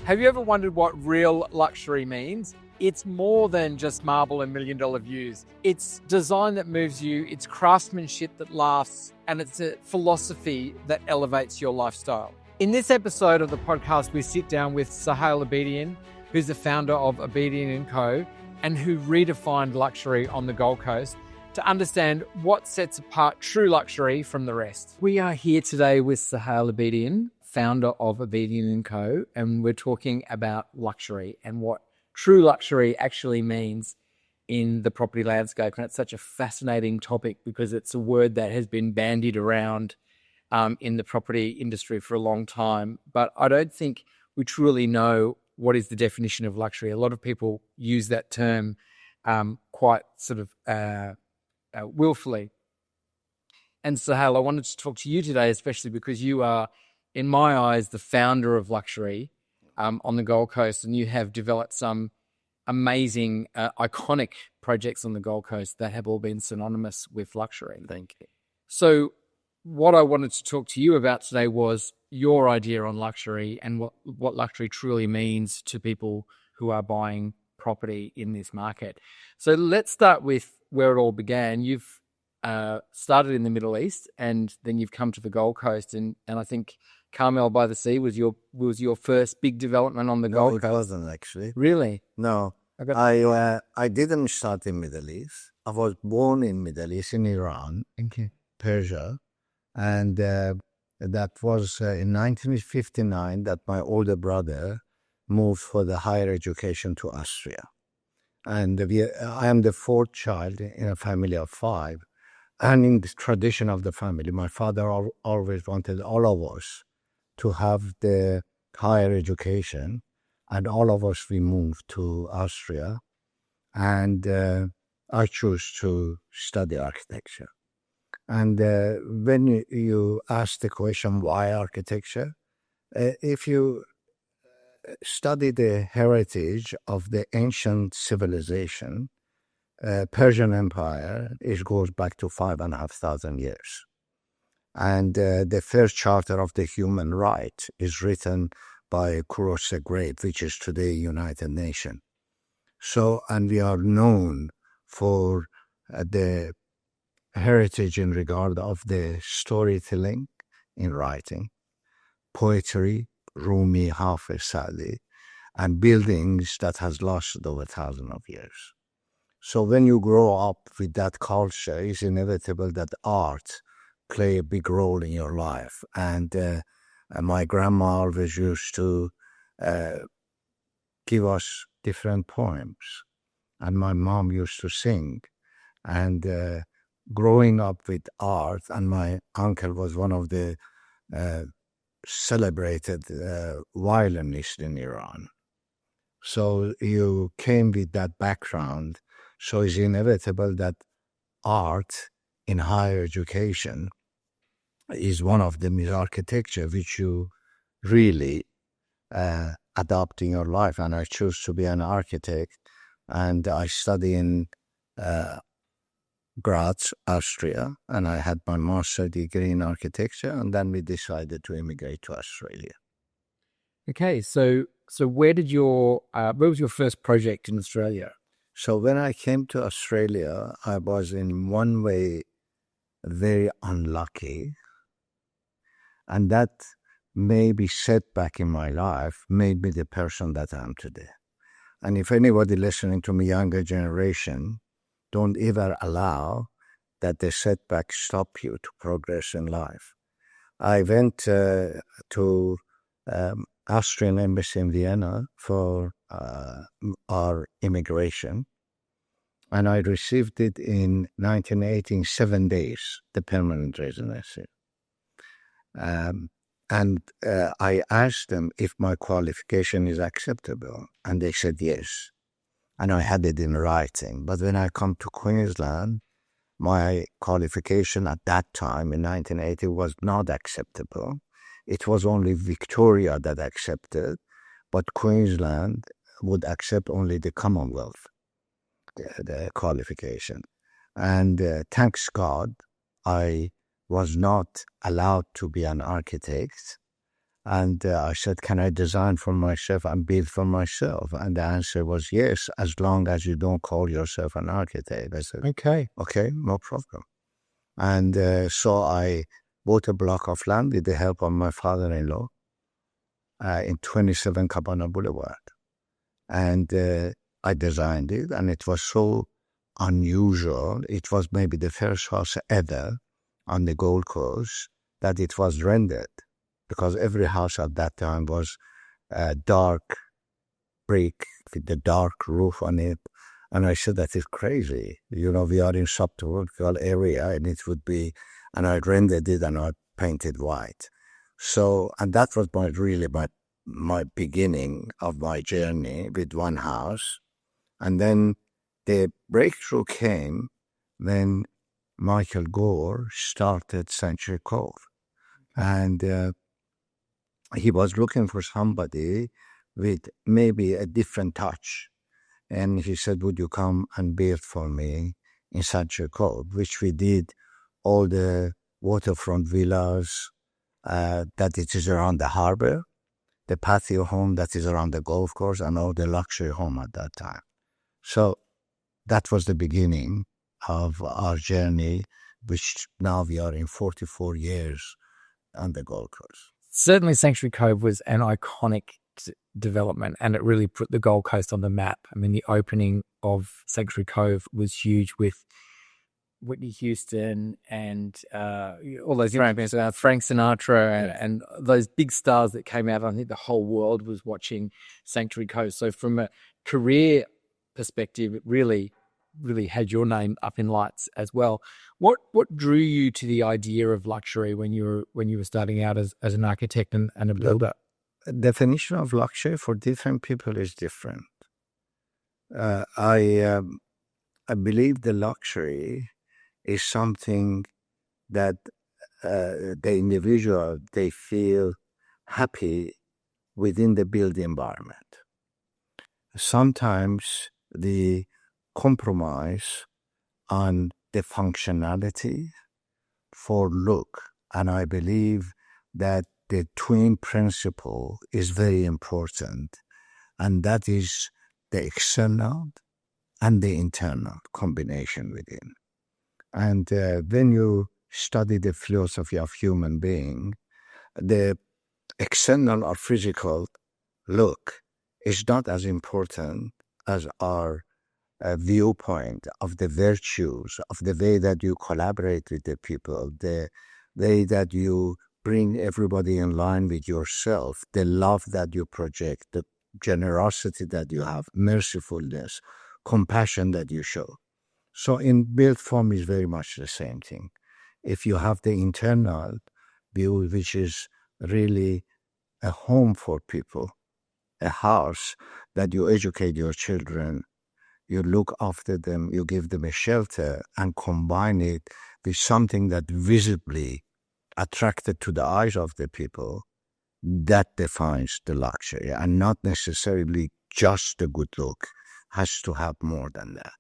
Have you ever wondered what real luxury means? It's more than just marble and million-dollar views. It's design that moves you, it's craftsmanship that lasts, and it's a philosophy that elevates your lifestyle. In this episode of the podcast, we sit down with Soheil Abedian, who's the founder of Abedian Co, and who redefined luxury on the Gold Coast, to understand what sets apart true luxury from the rest. We are here today with Soheil Abedian, founder of Abedian Co, and we're talking about luxury and what true luxury actually means in the property landscape. And it's such a fascinating topic because it's a word that has been bandied around in the property industry for a long time. But I don't think we truly know what is the definition of luxury. A lot of people use that term quite sort of willfully. And Soheil, I wanted to talk to you today, especially because you are, in my eyes, the founder of luxury on the Gold Coast, and you have developed some amazing, iconic projects on the Gold Coast that have all been synonymous with luxury. Thank you. So what I wanted to talk to you about today was your idea on luxury and what luxury truly means to people who are buying property in this market. So let's start with where it all began. You've started in the Middle East, and then you've come to the Gold Coast, and I think Cavill by the Sea was your first big development on the Gold Coast. No, it wasn't actually. Really? No, I didn't start in Middle East. I was born in Middle East, in Iran, Okay. Persia, and that was in 1959 that my older brother moved for the higher education to Austria. And I am the fourth child in a family of five. And in the tradition of the family, my father always wanted all of us to have the higher education. And all of us, we moved to Austria. And I chose to study architecture. And when you ask the question, why architecture? If you study the heritage of the ancient civilization, Persian Empire, it goes back to 5,500 years. And the first charter of the human right is written by Kuros the Great, which is today United Nations. So, and we are known for the heritage in regard of the storytelling in writing, poetry, Rumi, Hafiz, Sadi, and buildings that has lasted over thousands of years. So when you grow up with that culture, it's inevitable that art play a big role in your life. And my grandma always used to give us different poems, and my mom used to sing. And growing up with art, and my uncle was one of the celebrated violinists in Iran. So you came with that background. So it's inevitable that art in higher education is one of them, is architecture, which you really adopt in your life. And I chose to be an architect, and I study in Graz, Austria, and I had my master's degree in architecture, and then we decided to immigrate to Australia. Okay, so where was your first project in Australia? So when I came to Australia, I was in one way very unlucky, and that maybe setback in my life made me the person that I am today. And if anybody listening to me, younger generation, don't ever allow that the setback stop you to progress in life. I went to Austrian embassy in Vienna for our immigration, and I received it in 1980 in 7 days, the permanent residency. And I asked them if my qualification is acceptable, and they said yes. And I had it in writing. But when I come to Queensland, my qualification at that time in 1980 was not acceptable. It was only Victoria that accepted, but Queensland would accept only the Commonwealth, the qualification. And thanks God, I was not allowed to be an architect, And I said, can I design for myself and build for myself? And the answer was yes, as long as you don't call yourself an architect. I said, okay, no problem. And so I bought a block of land with the help of my father-in-law in 27 Cabana Boulevard. And I designed it, and it was so unusual. It was maybe the first house ever on the Gold Coast that it was rendered, because every house at that time was dark brick with the dark roof on it. And I said, that is crazy. You know, we are in subtropical area, and it would be, and I rendered it and I painted white. So, and that was my beginning of my journey with one house. And then the breakthrough came when Michael Gore started Century Cove. And he was looking for somebody with maybe a different touch. And he said, would you come and build for me in Century Cove, which we did all the waterfront villas that it is around the harbor, the patio home that is around the golf course, and all the luxury home at that time. So that was the beginning of our journey, which now we are in 44 years on the Gold Coast. Certainly Sanctuary Cove was an iconic development, and it really put the Gold Coast on the map. I mean, the opening of Sanctuary Cove was huge, with Whitney Houston and all those Frank Sinatra and those big stars that came out. I think the whole world was watching Sanctuary Cove. So from a career perspective, it really had your name up in lights as well. What drew you to the idea of luxury when you were starting out as an architect and a builder? The definition of luxury for different people is different. I believe the luxury is something that the individual, they feel happy within the built environment. Sometimes the compromise on the functionality for look, and I believe that the twin principle is very important, and that is the external and the internal combination within. And when you study the philosophy of human being, the external or physical look is not as important as our viewpoint of the virtues, of the way that you collaborate with the people, the way that you bring everybody in line with yourself, the love that you project, the generosity that you have, mercifulness, compassion that you show. So in built form is very much the same thing. If you have the internal view, which is really a home for people, a house that you educate your children, you look after them, you give them a shelter, and combine it with something that visibly attracted to the eyes of the people, that defines the luxury, and not necessarily just a good look. Has to have more than that.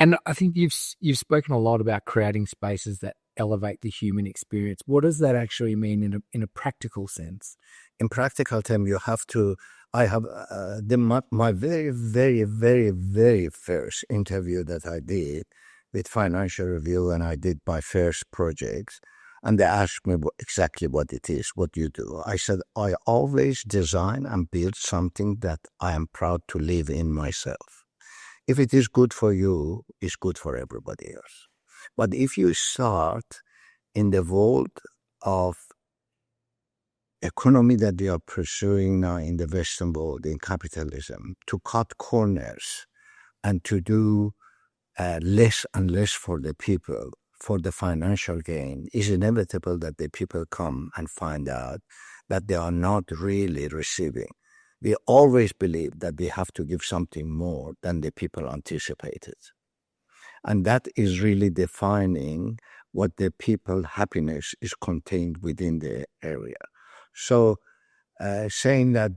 And I think you've spoken a lot about creating spaces that elevate the human experience. What does that actually mean in a practical sense? In practical terms, you have to. I have my very, very, very, very first interview that I did with Financial Review, and I did my first projects, and they asked me exactly what it is, what you do. I said, I always design and build something that I am proud to live in myself. If it is good for you, it's good for everybody else. But if you start in the world of economy that we are pursuing now in the Western world, in capitalism, to cut corners and to do less and less for the people, for the financial gain, it's inevitable that the people come and find out that they are not really receiving. We always believe that we have to give something more than the people anticipated. And that is really defining what the people's happiness is contained within the area. So saying that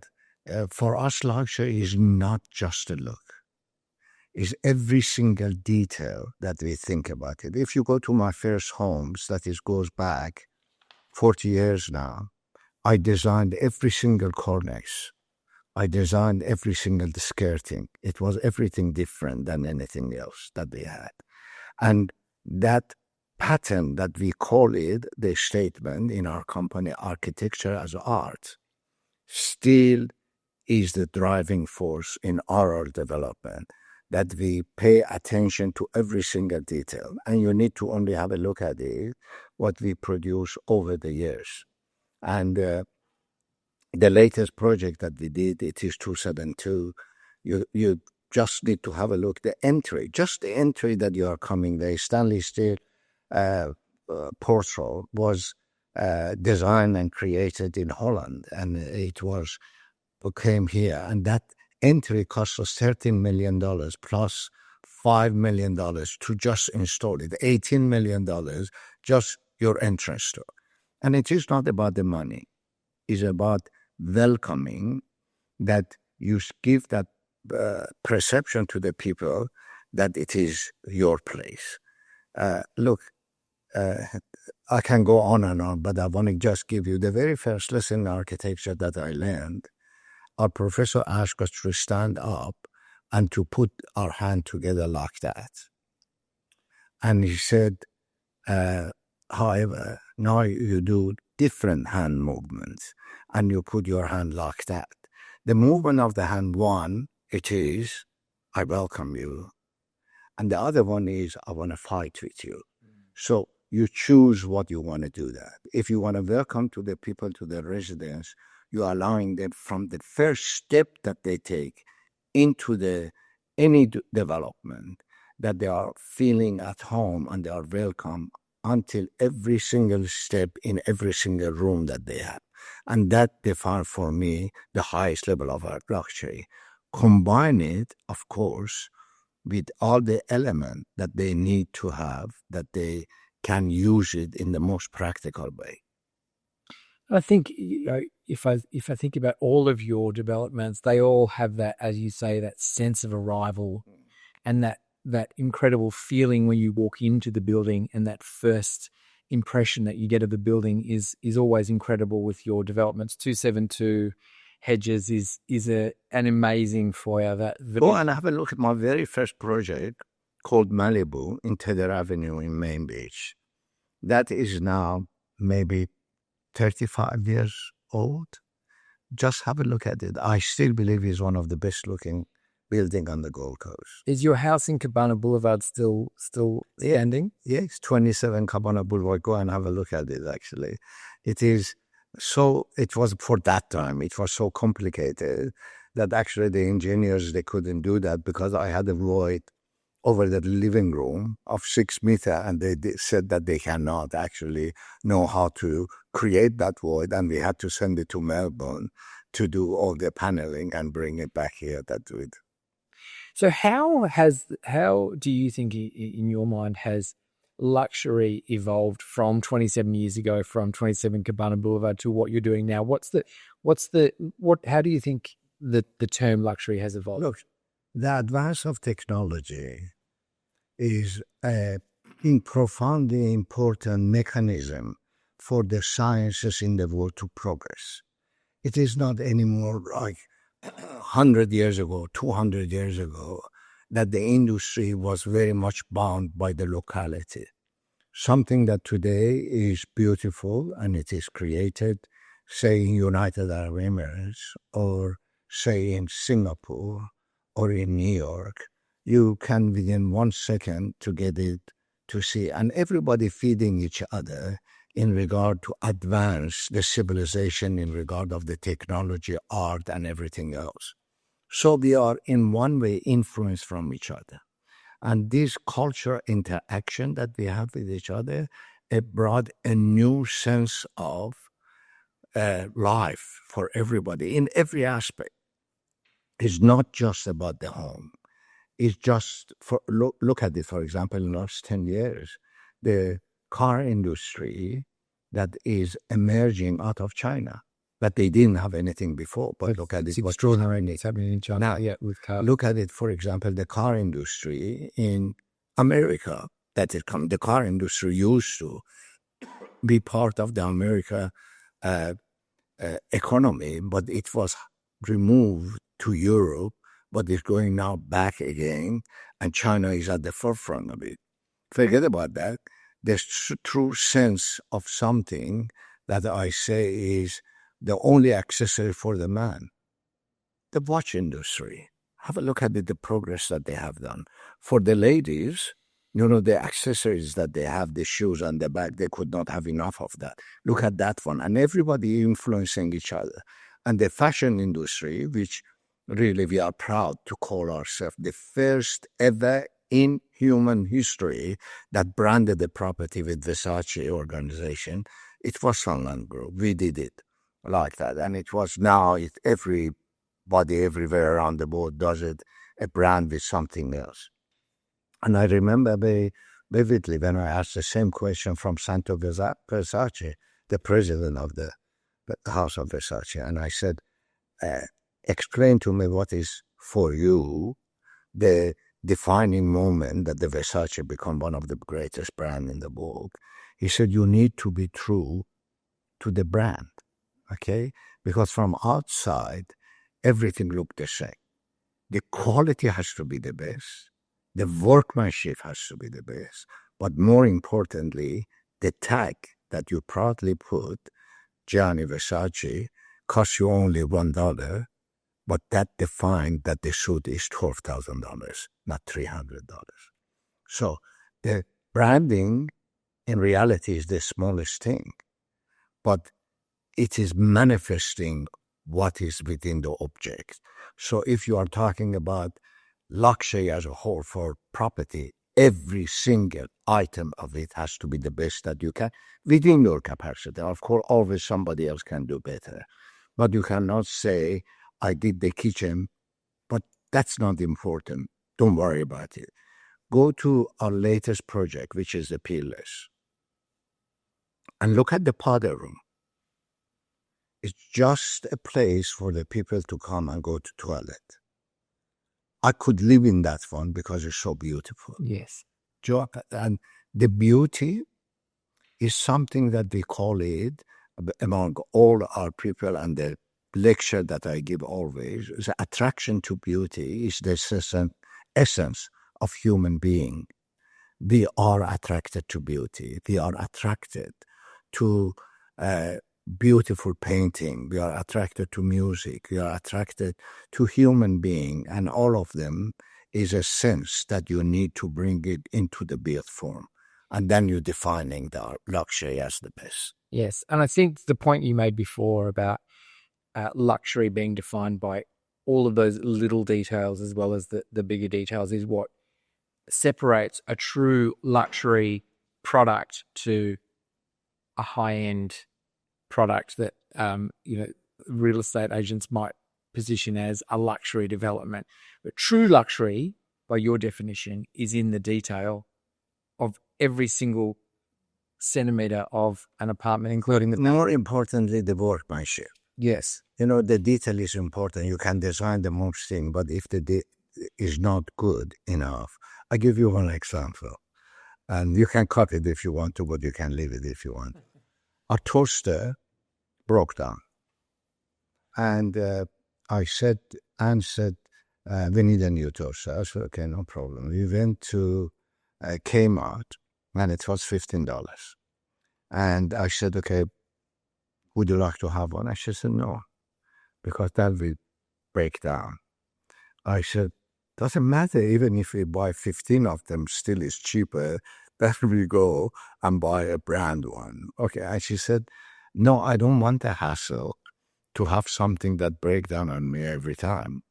for us, luxury is not just a look. It's every single detail that we think about it. If you go to my first homes, that goes back 40 years now, I designed every single cornice. I designed every single skirting. It was everything different than anything else that they had. And that pattern that we call it, the statement in our company, architecture as art, still is the driving force in our development, that we pay attention to every single detail. And you need to only have a look at it, what we produce over the years. And the latest project that we did, it is 272. You just need to have a look. The entry, just the entry that you are coming there, Stanley Steel portal was designed and created in Holland, and it came here, and that entry cost us $13 million plus $5 million to just install it. $18 million just your entrance door. And it is not about the money. It's about welcoming, that you give that perception to the people that it is your place. Look, I can go on and on, but I want to just give you the very first lesson in architecture that I learned. Our professor asked us to stand up and to put our hand together like that. And he said, however, now you do different hand movements, and you put your hand like that. The movement of the hand, one, it is, I welcome you. And the other one is, I want to fight with you. So you choose what you want to do that. If you want to welcome to the people, to the residents, you're allowing them from the first step that they take into any development, that they are feeling at home and they are welcome until every single step in every single room that they have. And that defines for me the highest level of art luxury. Combine it, of course, with all the elements that they need to have, that they can use it in the most practical way. I think, if I think about all of your developments, they all have that, as you say, that sense of arrival, and that incredible feeling when you walk into the building, and that first impression that you get of the building is always incredible with your developments. 272 Hedges is an amazing foyer. Go and have a look at my very first project called Malibu in Tedder Avenue in Main Beach. That is now maybe 35 years old. Just have a look at it. I still believe it's one of the best looking building on the Gold Coast. Is your house in Cabana Boulevard still standing? Yes, 27 Cabana Boulevard. Go and have a look at it, actually. It is so, it was for that time, it was so complicated that actually the engineers, they couldn't do that because I had a void over the living room of 6 meters, and they said that they cannot actually know how to create that void, and we had to send it to Melbourne to do all the paneling and bring it back here. That would. So how do you think, in your mind, has luxury evolved from 27 years ago, from 27 Cabana Boulevard to what you're doing now? How do you think the term luxury has evolved? Look, the advance of technology is a profoundly important mechanism for the sciences in the world to progress. It is not anymore like 100 years ago, 200 years ago, that the industry was very much bound by the locality. Something that today is beautiful and it is created, say in United Arab Emirates, or say in Singapore, or in New York, you can within 1 second to get it to see, and everybody feeding each other in regard to advance the civilization, in regard of the technology, art, and everything else. So we are in one way influenced from each other. And this cultural interaction that we have with each other, it brought a new sense of life for everybody in every aspect. It's not just about the home. It's just, look at it, for example, in the last 10 years, the car industry that is emerging out of China, but they didn't have anything before. But look at it. It's extraordinary. It's happening in China. Now, with cars. Look at it, for example, the car industry in America, the car industry used to be part of the America economy, but it was removed to Europe, but it's going now back again, and China is at the forefront of it. Forget about that. The true sense of something that I say is the only accessory for the man. The watch industry. Have a look at the progress that they have done. For the ladies, the accessories that they have, the shoes and the bag, they could not have enough of that. Look at that one. And everybody influencing each other. And the fashion industry, which really we are proud to call ourselves the first ever in human history that branded the property with Versace organization, it was Sunland Group. We did it like that. And it was now, everybody everywhere around the world does it, a brand with something else. And I remember very vividly when I asked the same question from Santo Versace, the president of the House of Versace, and I said, explain to me what is for you the defining moment that the Versace become one of the greatest brands in the world. He said, you need to be true to the brand, okay? Because from outside, everything looked the same. The quality has to be the best. The workmanship has to be the best. But more importantly, the tag that you proudly put, Gianni Versace, costs you only $1, but that defined that the suit is $12,000, not $300. So the branding in reality is the smallest thing, but it is manifesting what is within the object. So if you are talking about luxury as a whole for property, every single item of it has to be the best that you can within your capacity. Of course, always somebody else can do better. But you cannot say, I did the kitchen, but that's not important. Don't worry about it. Go to our latest project, which is the Pillars, and look at the powder room. It's just a place for the people to come and go to toilet. I could live in that one because it's so beautiful. Yes. And the beauty is something that we call it among all our people, and the lecture that I give always is attraction to beauty is the essence of human being. We are attracted to beauty. We are attracted to beautiful painting. We are attracted to music. We are attracted to human being, and all of them is a sense that you need to bring it into the built form, and then you're defining the luxury as the best. Yes, and I think the point you made before about luxury being defined by all of those little details as well as the bigger details is what separates a true luxury product to a high-end product that real estate agents might position as a luxury development. But true luxury, by your definition, is in the detail of every single centimeter of an apartment, including the... More importantly, the workmanship. Yes. The detail is important. You can design the most thing, but if the is not good enough, I give you one example, and you can cut it if you want to, but you can leave it if you want. Our toaster broke down, and Anne said, we need a new toaster. I said, okay, no problem. We went to Kmart, and it was $15. And I said, okay, would you like to have one? She said, no, because that will break down. I said, doesn't matter, even if we buy 15 of them, still is cheaper than we go and buy a brand one. Okay, and she said, no, I don't want the hassle to have something that breaks down on me every time.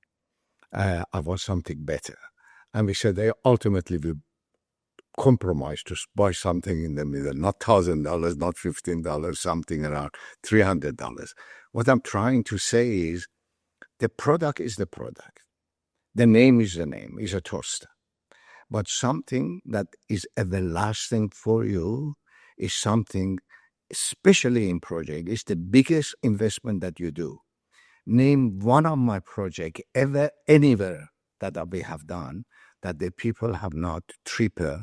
I want something better. And we said, they ultimately will compromise to buy something in the middle, not $1,000, not $15, something around $300. What I'm trying to say is the product is the product. The name is the name, is a toaster. But something that is everlasting for you is something, especially in project, is the biggest investment that you do. Name one of my projects ever, anywhere that we have done, that the people have not tripled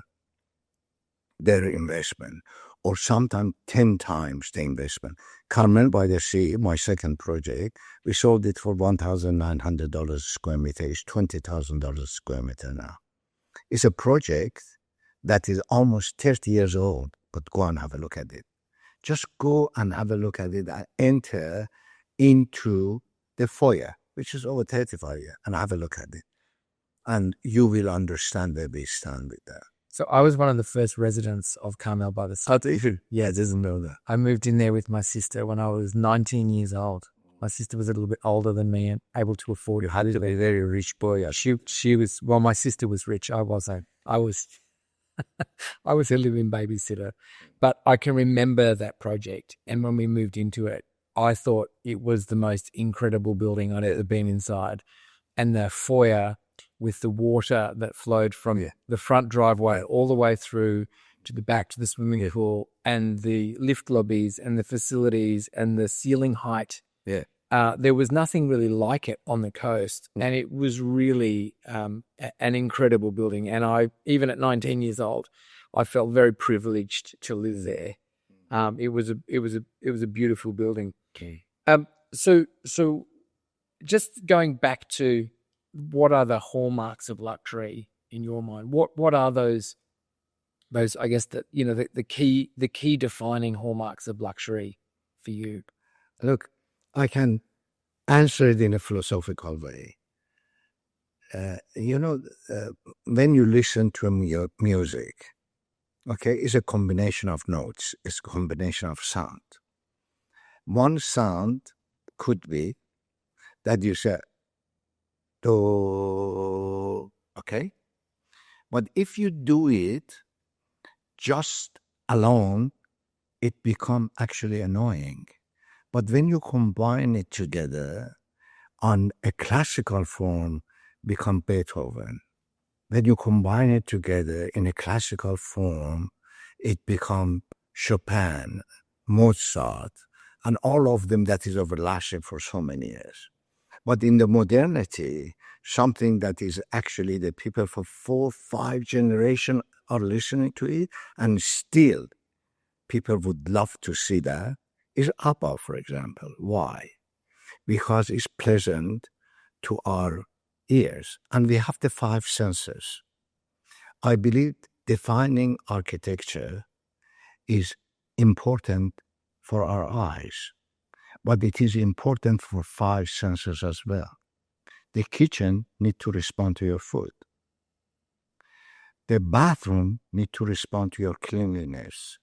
their investment or sometimes 10 times the investment. Carmel by the Sea, my second project, we sold it for $1,900 a square meter. It's $20,000 a square meter now. It's a project that is almost 30 years old, but go and have a look at it. Just go and have a look at it and enter into the foyer, which is over 35 years, and have a look at it. And you will understand where we stand with that. So I was one of the first residents of Carmel by the Sea. How do you? Yeah, I didn't know that. I moved in there with my sister when I was 19 years old. My sister was a little bit older than me and able to afford it. You had to be a very rich boy. She was, well, my sister was rich. I wasn't. I was a living babysitter. But I can remember that project. And when we moved into it, I thought it was the most incredible building I'd ever been inside. And the foyer with the water that flowed from the front driveway all the way through to the back to the swimming pool, and the lift lobbies and the facilities and the ceiling height. Yeah. There was nothing really like it on the coast. And it was really an incredible building. And I, even at 19 years old, I felt very privileged to live there. It was a beautiful building. Okay. So just going back to, what are the hallmarks of luxury in your mind? What are those I guess that, you know, the key defining hallmarks of luxury for you? Look, I can answer it in a philosophical way. When you listen to music, okay, it's a combination of notes. It's a combination of sound. One sound could be that you say, do, okay? But if you do it just alone, it becomes actually annoying. But when you combine it together on a classical form, become Beethoven. When you combine it together in a classical form, it becomes Chopin, Mozart, and all of them that is overlasting for so many years. But in the modernity, something that is actually the people for 4-5 generations are listening to it, and still people would love to see that, is ABBA, for example. Why? Because it's pleasant to our ears, and we have the 5 senses. I believe defining architecture is important for our eyes, but it is important for 5 senses as well. The kitchen needs to respond to your food. The bathroom needs to respond to your cleanliness.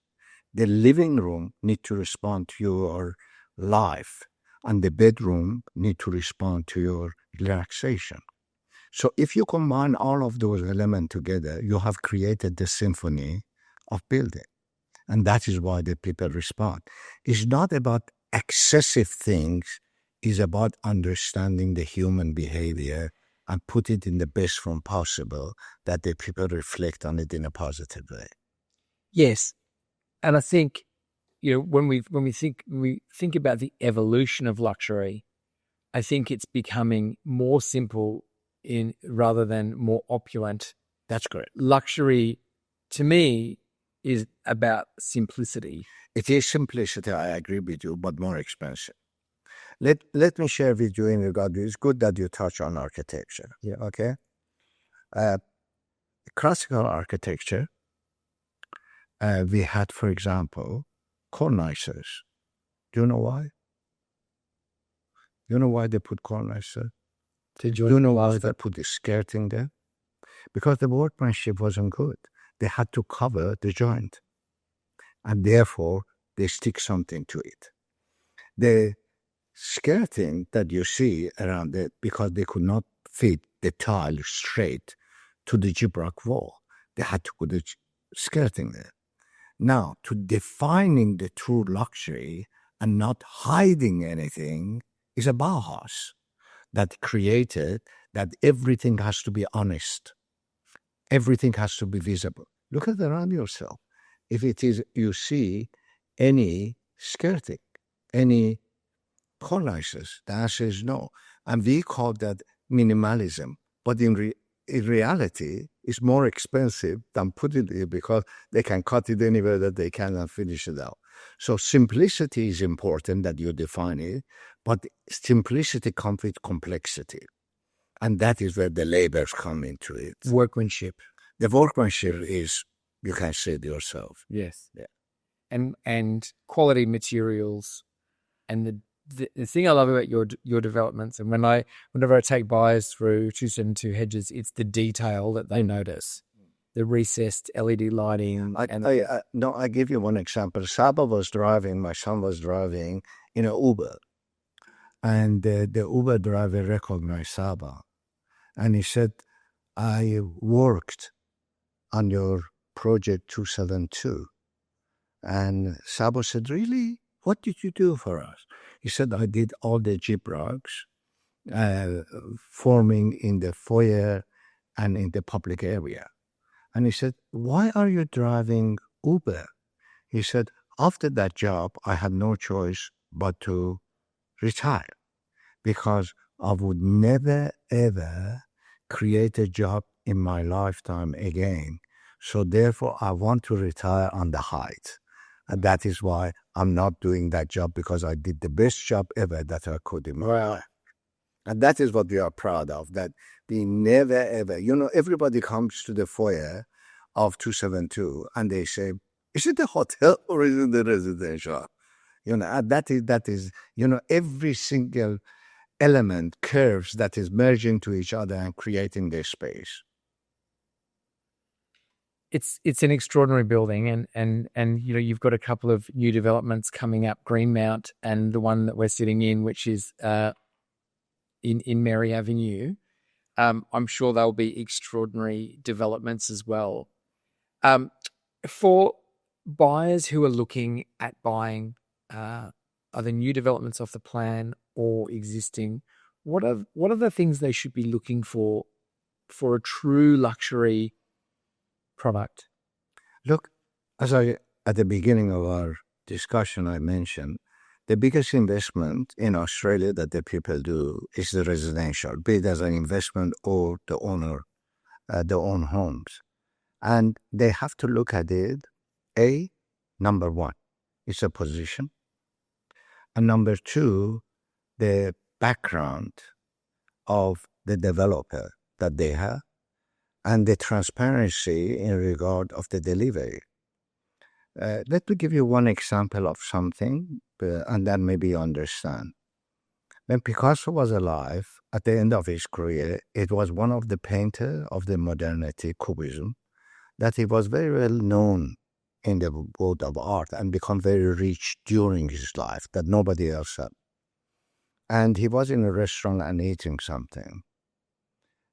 The living room needs to respond to your life. And the bedroom needs to respond to your relaxation. So if you combine all of those elements together, you have created the symphony of building. And that is why the people respond. It's not about excessive things, it's about understanding the human behavior and put it in the best form possible that the people reflect on it in a positive way. Yes. And I think, when we think about the evolution of luxury, I think it's becoming more simple rather than more opulent. That's correct. Luxury, to me, is about simplicity. It is simplicity, I agree with you, but more expensive. Let me share with you in regard to, it's good that you touch on architecture. Yeah, okay? Classical architecture, we had, for example, cornices. Do you know why? Do you know why they put cornices? Do you know why they put the skirting there? Because the workmanship wasn't good. They had to cover the joint, and therefore they stick something to it. The skirting that you see around it, because they could not fit the tile straight to the gyprock wall, they had to put the skirting there. Now, to defining the true luxury and not hiding anything is a Bauhaus that created that everything has to be honest. Everything has to be visible. Look at around yourself. If it is, you see any skirting, any cornices, the answer is no. And we call that minimalism. But in in reality, it's more expensive than putting it because they can cut it anywhere that they can and finish it out. So simplicity is important that you define it, but simplicity comes with complexity. And that is where the labors come into it. Workmanship. The workmanship is, you can say it yourself. Yes. Yeah. And quality materials. And the thing I love about your developments, and whenever I take buyers through 272 Hedges, it's the detail that they notice. The recessed LED lighting. I give you one example. My son was driving in an Uber. And the Uber driver recognized Saba. And he said, I worked on your project 272. And Saba said, really? What did you do for us? He said, I did all the Jeep rugs forming in the foyer and in the public area. And he said, why are you driving Uber? He said, after that job, I had no choice but to retire because I would never, ever create a job in my lifetime again. So therefore, I want to retire on the height. And that is why I'm not doing that job, because I did the best job ever that I could in my life. And that is what we are proud of, that we never, ever, everybody comes to the foyer of 272 and they say, is it a hotel or is it the residential? And that is, every single element, curves that is merging to each other and creating this space. It's an extraordinary building, and you've got a couple of new developments coming up, Greenmount and the one that we're sitting in, which is in Mary Avenue. I'm sure they'll be extraordinary developments as well. For buyers who are looking at buying either new developments off the plan or existing, what are the things they should be looking for a true luxury product? Look, at the beginning of our discussion, I mentioned the biggest investment in Australia that the people do is the residential, be it as an investment or the owner, their own homes. And they have to look at it, number one, it's a position. And number two, the background of the developer that they have, and the transparency in regard of the delivery. Let me give you one example of something, and then maybe you understand. When Picasso was alive, at the end of his career, it was one of the painters of the modernity, Cubism, that he was very well known in the world of art and become very rich during his life that nobody else had. And he was in a restaurant and eating something.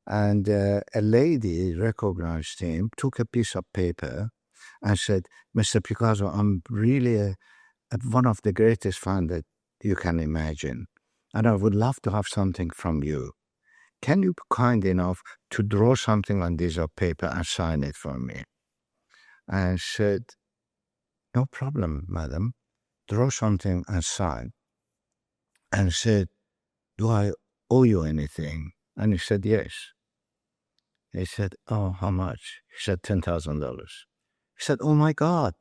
And a lady recognized him, took a piece of paper and said, Mr. Picasso, I'm really one of the greatest fans that you can imagine. And I would love to have something from you. Can you be kind enough to draw something on this paper and sign it for me? And I said, no problem, madam. Draw something and sign. And said, do I owe you anything? And he said, yes. He said, oh, how much? He said, $10,000. He said, oh my God,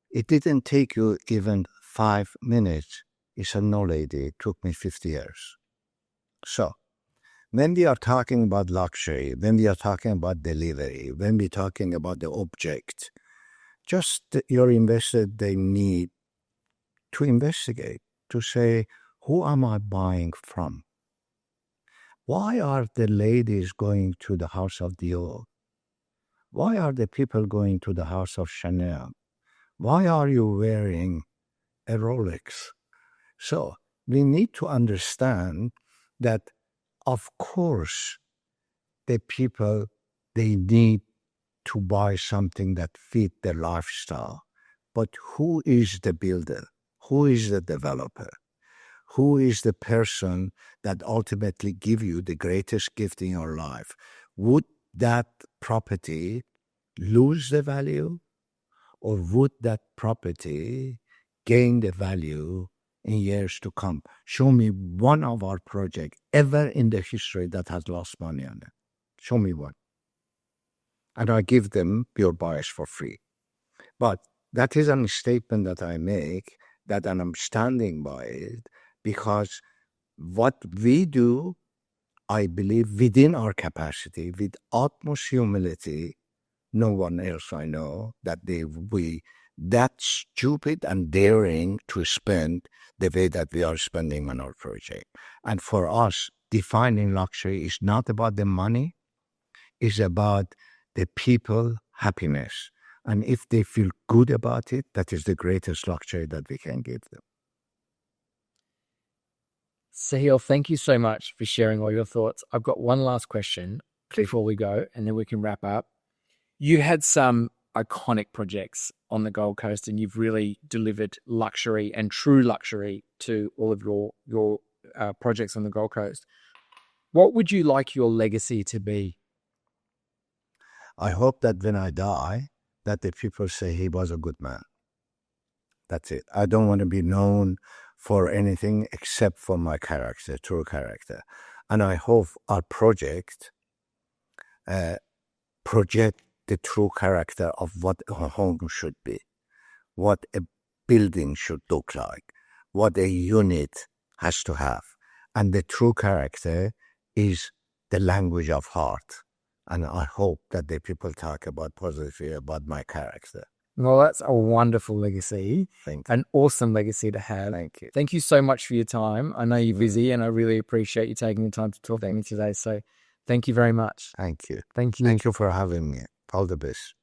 it didn't take you even 5 minutes. He said, no, lady, it took me 50 years. So, when we are talking about luxury, when we are talking about delivery, when we're talking about the object, just your investor, they need to investigate, to say, who am I buying from? Why are the ladies going to the house of Dior? Why are the people going to the house of Chanel? Why are you wearing a Rolex? So we need to understand that, of course, the people, they need to buy something that fit their lifestyle. But who is the builder? Who is the developer? Who is the person that ultimately give you the greatest gift in your life? Would that property lose the value, or would that property gain the value in years to come? Show me one of our projects ever in the history that has lost money on it. Show me one. and I give them pure bias for free. But that is a statement that I make, that and I'm standing by it, because what we do, I believe, within our capacity, with utmost humility, no one else I know that they will be that stupid and daring to spend the way that we are spending on our project. And for us, defining luxury is not about the money, it's about the people happiness. And if they feel good about it, that is the greatest luxury that we can give them. Soheil, thank you so much for sharing all your thoughts. I've got one last question before we go, and then we can wrap up. You had some iconic projects on the Gold Coast, and you've really delivered luxury and true luxury to all of your projects on the Gold Coast. What would you like your legacy to be? I hope that when I die, that the people say he was a good man. That's it. I don't want to be known for anything except for my character, true character. And I hope our project project the true character of what a home should be, what a building should look like, what a unit has to have. And the true character is the language of heart. And I hope that the people talk about positively about my character. Well, that's a wonderful legacy. Thank you. An awesome legacy to have. Thank you. Thank you so much for your time. I know you're busy, and I really appreciate you taking the time to talk to me today. So thank you very much. Thank you. Thank you. Thank you for having me. All the best.